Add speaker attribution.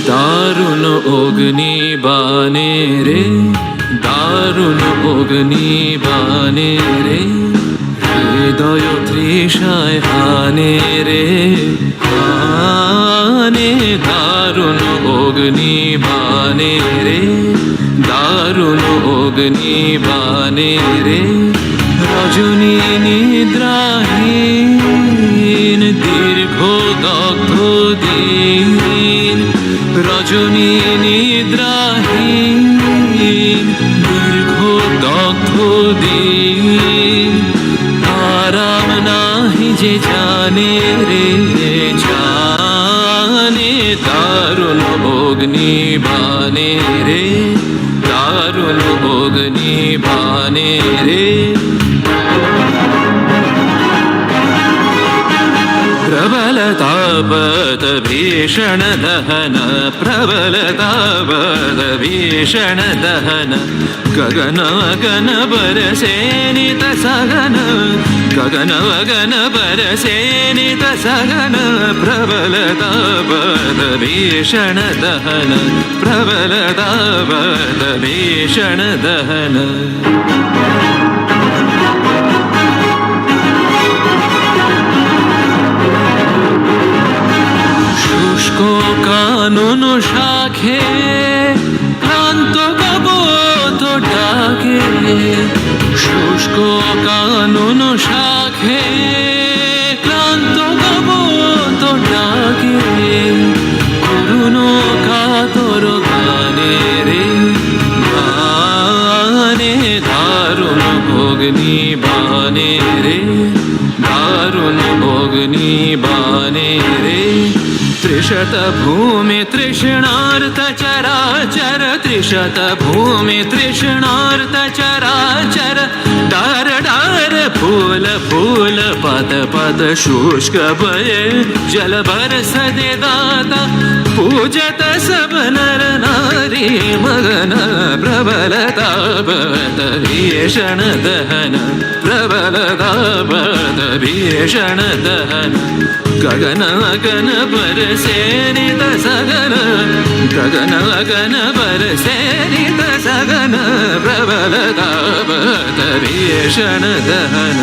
Speaker 1: দারুণ অগ্নিবাণে রে, দারুণ অগ্নিবাণে রে, হৃদয় তৃষায় হানে রে, হানে দারুণ অগ্নিবাণে রে, দারুণ অগ্নিবাণে রে। রজনী নিদ্রাহীন দীর্ঘ দগ্ধ দিন, রজনী নিদ্রাহীন দীর্ঘ দগ্ধ দিন, আরাম নাহি যে জানে রে, জানে দারুণ অগ্নিবাণে রে, দারুণ অগ্নিবাণে রে। प्रबल तापत भीषण दहन, प्रबल तापत भीषण दहन, गगन गगन बरसे नित सगन, गगन गगन बरसे नित सगन, प्रबल तापत भीषण दहन, प्रबल तापत भीषण दहन। শুষ্ক কানন শাখে ক্লান্ত কবত ডাকে, শুষ্ক কানন শাখে ক্লান্ত কবত ডাকে, করুণ কাতর গানে রে, গানে দারুণ অগ্নিবাণে রে, দারুণ অগ্নিবাণে রে। त्रिशत भूमि तृष्णार्थ चराचर, त्रिशत भूमि तृष्णार्थ चराचर, डार डार फूल फूल पद पद शुष्क भये जल बरस दे दाता, पूजत सब नर नारी मगन, प्रबल तापत भीषण दहन, प्रबल तापत भीषण दहन, गगन गगन बरसे नित सगन, गगन गगन बरसे नित सगन, प्रबल तापत भीषण दहन।